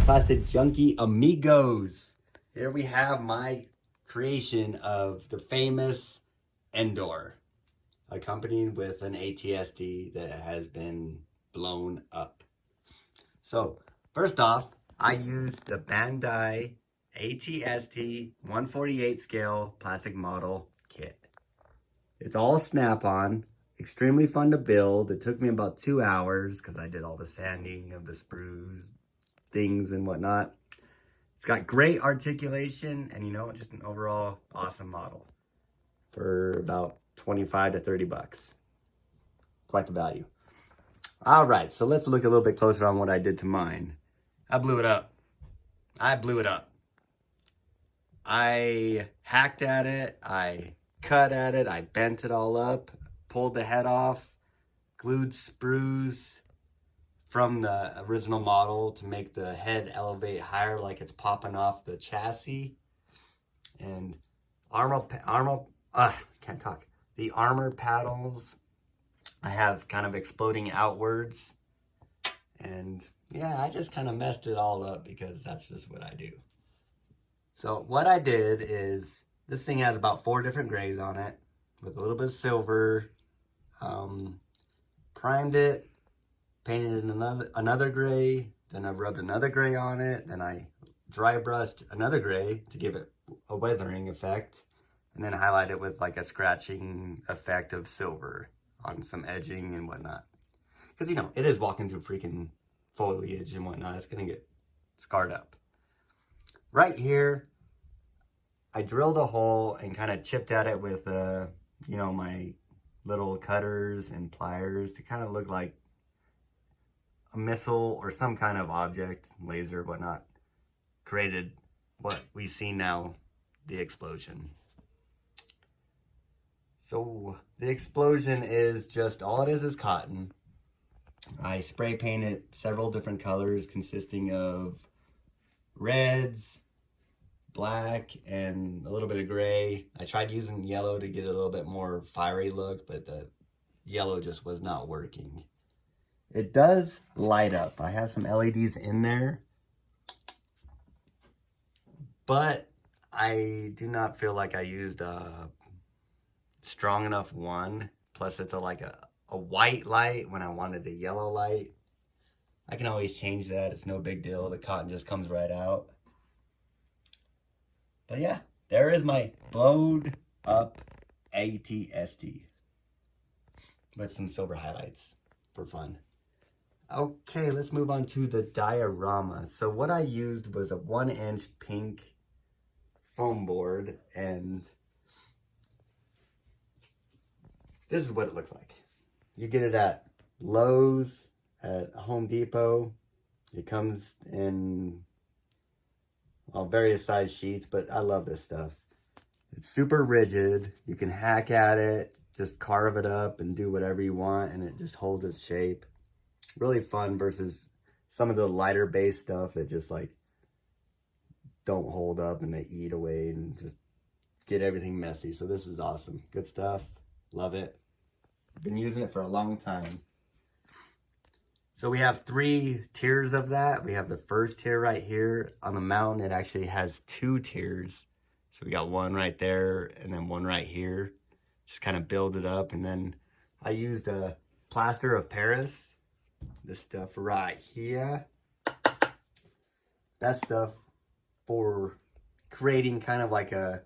Plastic Junkie amigos. Here we have my creation of the famous Endor, accompanied with an ATSD that has been blown up. So first off, I used the Bandai ATSD 148 scale plastic model kit. It's all snap-on, extremely fun to build. It took me about 2 hours because I did all the sanding of the sprues, things and whatnot. It's got great articulation and, you know, just an overall awesome model for about 25 to 30 bucks. Quite the value. All right, so let's look a little bit closer on what I did to mine. I blew it up. I hacked at it, I cut at it, I bent it all up, pulled the head off, glued sprues from the original model to make the head elevate higher like it's popping off the chassis. And the armor paddles I have kind of exploding outwards. And yeah, I just kind of messed it all up because that's just what I do. So what I did is, this thing has about 4 different grays on it with a little bit of silver. Primed it, painted it another gray, then I rubbed another gray on it, then I dry brushed another gray to give it a weathering effect, and then highlight it with like a scratching effect of silver on some edging and whatnot. Because, you know, it is walking through freaking foliage and whatnot. It's gonna get scarred up. Right here, I drilled a hole and kind of chipped at it with, you know, my little cutters and pliers to kind of look like a missile or some kind of object, laser, whatnot, created what we see now, the explosion. So the explosion is just, all it is cotton. I spray painted several different colors consisting of reds, black, and a little bit of gray. I tried using yellow to get a little bit more fiery look, but the yellow just was not working. It does light up. I have some LEDs in there, but I do not feel like I used a strong enough one. Plus it's like a white light when I wanted a yellow light. I can always change that. It's no big deal. The cotton just comes right out. But yeah, there is my blown up ATSD with some silver highlights for fun. Okay, let's move on to the diorama. So what I used was a 1-inch pink foam board, and this is what it looks like. You get it at Lowe's, at Home Depot. It comes in, well, various size sheets, but I love this stuff. It's super rigid. You can hack at it, just carve it up and do whatever you want, and it just holds its shape. Really fun versus some of the lighter base stuff that just like don't hold up and they eat away and just get everything messy. So this is awesome. Good stuff. Love it. Been using it for a long time. So we have 3 tiers of that. We have the first tier right here. On the mountain, it actually has 2 tiers. So we got one right there and then one right here. Just kind of build it up. And then I used a plaster of Paris. This stuff right here. That stuff for creating kind of like a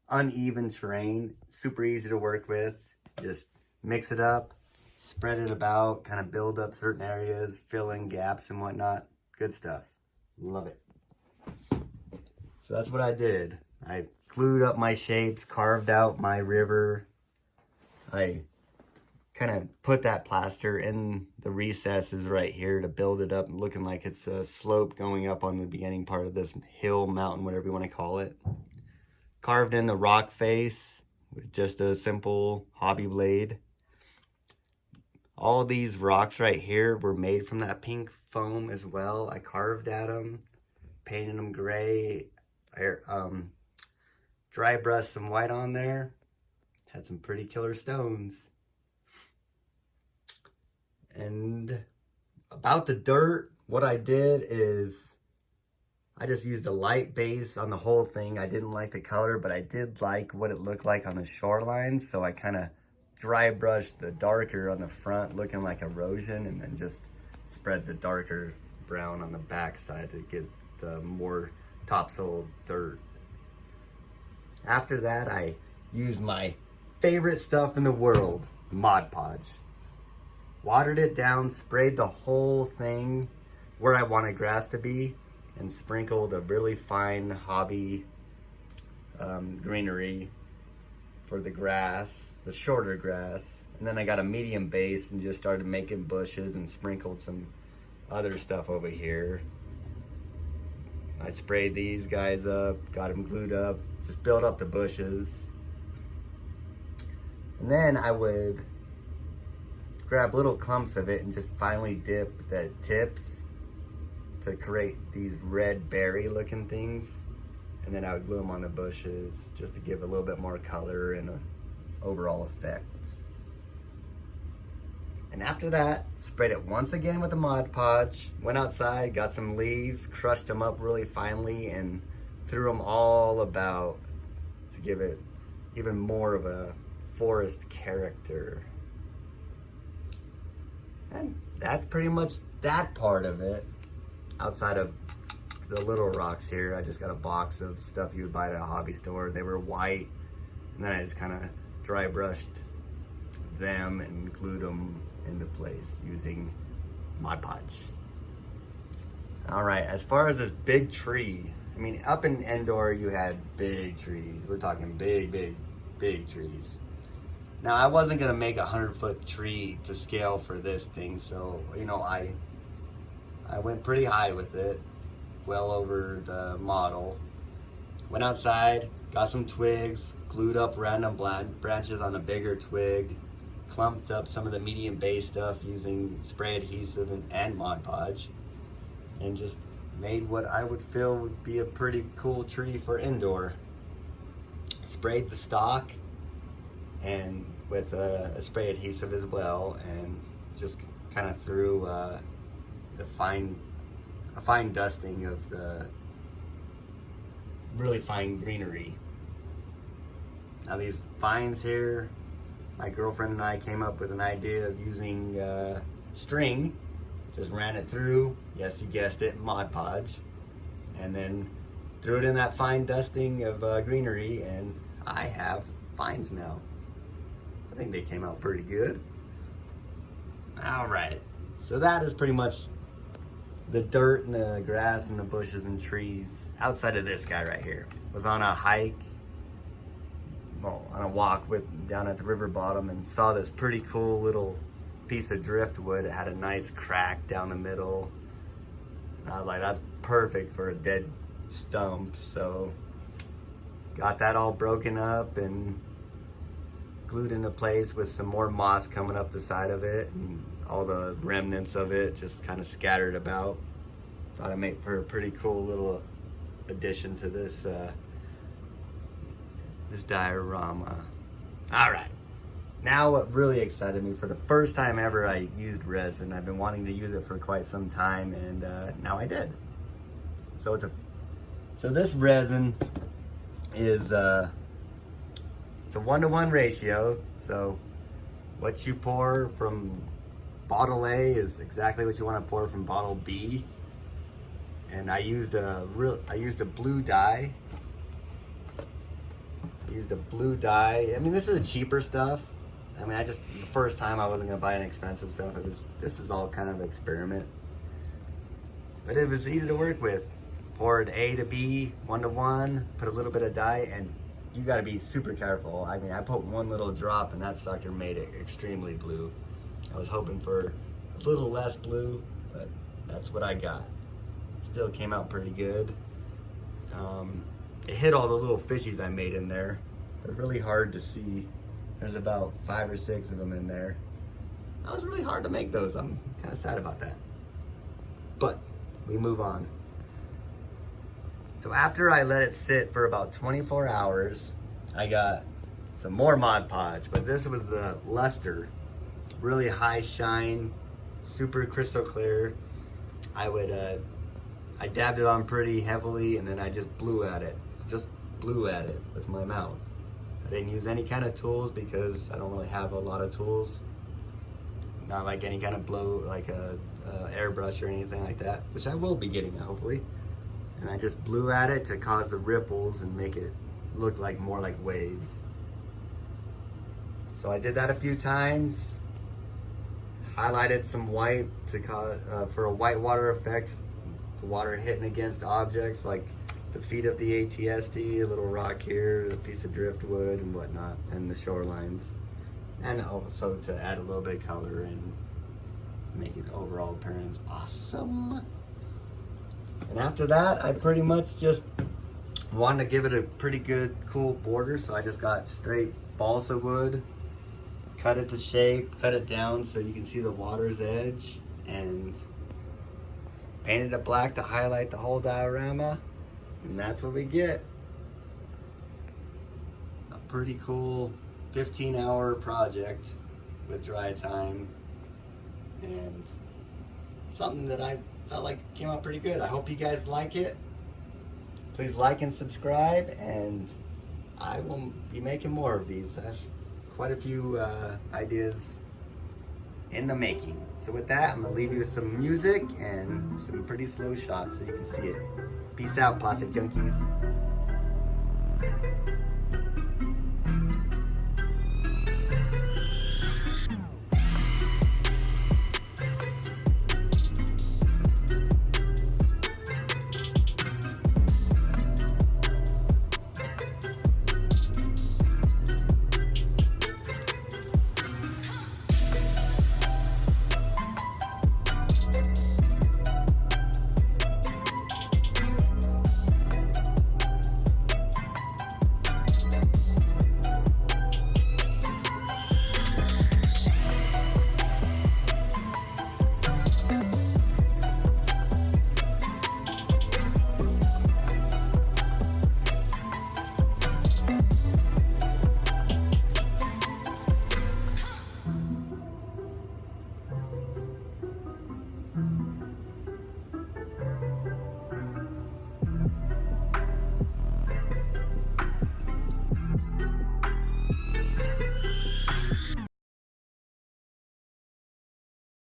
uneven terrain. Super easy to work with. Just mix it up, spread it about, kind of build up certain areas, fill in gaps and whatnot. Good stuff. Love it. So that's what I did. I glued up my shapes, carved out my river. I kind of put that plaster in the recesses right here to build it up, looking like it's a slope going up on the beginning part of this hill, mountain, whatever you want to call it. Carved in the rock face with just a simple hobby blade. All these rocks right here were made from that pink foam as well. I carved at them, painted them gray, dry brushed some white on there. Had some pretty killer stones. And about the dirt, what I did is I just used a light base on the whole thing. I didn't like the color, but I did like what it looked like on the shoreline. So I kind of dry brushed the darker on the front, looking like erosion, and then just spread the darker brown on the back side to get the more topsoil dirt. After that, I used my favorite stuff in the world, Mod Podge. Watered it down, sprayed the whole thing where I wanted grass to be, and sprinkled a really fine hobby greenery for the grass, the shorter grass. And then I got a medium base and just started making bushes and sprinkled some other stuff over here. I sprayed these guys up, got them glued up, just built up the bushes. And then I would grab little clumps of it and just finely dip the tips to create these red berry looking things. And then I would glue them on the bushes just to give a little bit more color and an overall effect. And after that, sprayed it once again with the Mod Podge, went outside, got some leaves, crushed them up really finely, and threw them all about to give it even more of a forest character. And that's pretty much that part of it. Outside of the little rocks here, I just got a box of stuff you would buy at a hobby store. They were white, and then I just kind of dry brushed them and glued them into place using Mod Podge. All right, as far as this big tree, I mean, up in Endor, you had big trees. We're talking big, big, big trees. Now, I wasn't gonna make a 100-foot tree to scale for this thing, so, you know, I went pretty high with it, well over the model. Went outside, got some twigs, glued up random branches on a bigger twig, clumped up some of the medium base stuff using spray adhesive and Mod Podge, and just made what I would feel would be a pretty cool tree for indoor. Sprayed the stock and with a spray adhesive as well, and just kind of threw a fine dusting of the really fine greenery. Now these vines here, my girlfriend and I came up with an idea of using string. Just ran it through, yes, you guessed it, Mod Podge, and then threw it in that fine dusting of greenery, and I have vines now. I think they came out pretty good. All right, so that is pretty much the dirt and the grass and the bushes and trees outside of this guy right here. Was on a hike, well, on a walk down at the river bottom, and saw this pretty cool little piece of driftwood. It had a nice crack down the middle. And I was like, that's perfect for a dead stump. So got that all broken up and glued into place with some more moss coming up the side of it, and all the remnants of it just kind of scattered about. Thought it'd make for a pretty cool little addition to this this diorama. All right. Now what really excited me, for the first time ever I used resin. I've been wanting to use it for quite some time, and now I did. So this resin is it's a 1-to-1 ratio. So what you pour from bottle A is exactly what you want to pour from bottle B. And I used a blue dye. I mean, this is a cheaper stuff. I mean, the first time I wasn't gonna buy any expensive stuff. This is all kind of experiment. But it was easy to work with. Poured A to B, 1-to-1, put a little bit of dye, and you gotta be super careful. I mean, I put one little drop and that sucker made it extremely blue. I was hoping for a little less blue, but that's what I got. Still came out pretty good. It hit all the little fishies I made in there. They're really hard to see. There's about 5 or 6 of them in there. That was really hard to make those. I'm kind of sad about that. But we move on. So after I let it sit for about 24 hours, I got some more Mod Podge, but this was the luster. Really high shine, super crystal clear. I I dabbed it on pretty heavily and then I just blew at it. Just blew at it with my mouth. I didn't use any kind of tools because I don't really have a lot of tools. Not like any kind of blow, like a airbrush or anything like that, which I will be getting hopefully. And I just blew at it to cause the ripples and make it look like more like waves. So I did that a few times. Highlighted some white to cause for a whitewater effect. The water hitting against objects like the feet of the ATSD, a little rock here, a piece of driftwood and whatnot, and the shorelines. And also to add a little bit of color and make it overall appearance awesome. And after that, I pretty much just wanted to give it a pretty good, cool border, so I just got straight balsa wood, cut it to shape, cut it down so you can see the water's edge, and painted it black to highlight the whole diorama. And that's what we get. A pretty cool 15-hour project with dry time, and something that I felt like came out pretty good. I hope you guys like it. Please like and subscribe, and I will be making more of these. I have quite a few ideas in the making. So with that, I'm gonna leave you with some music and some pretty slow shots so you can see it. Peace out, plastic junkies.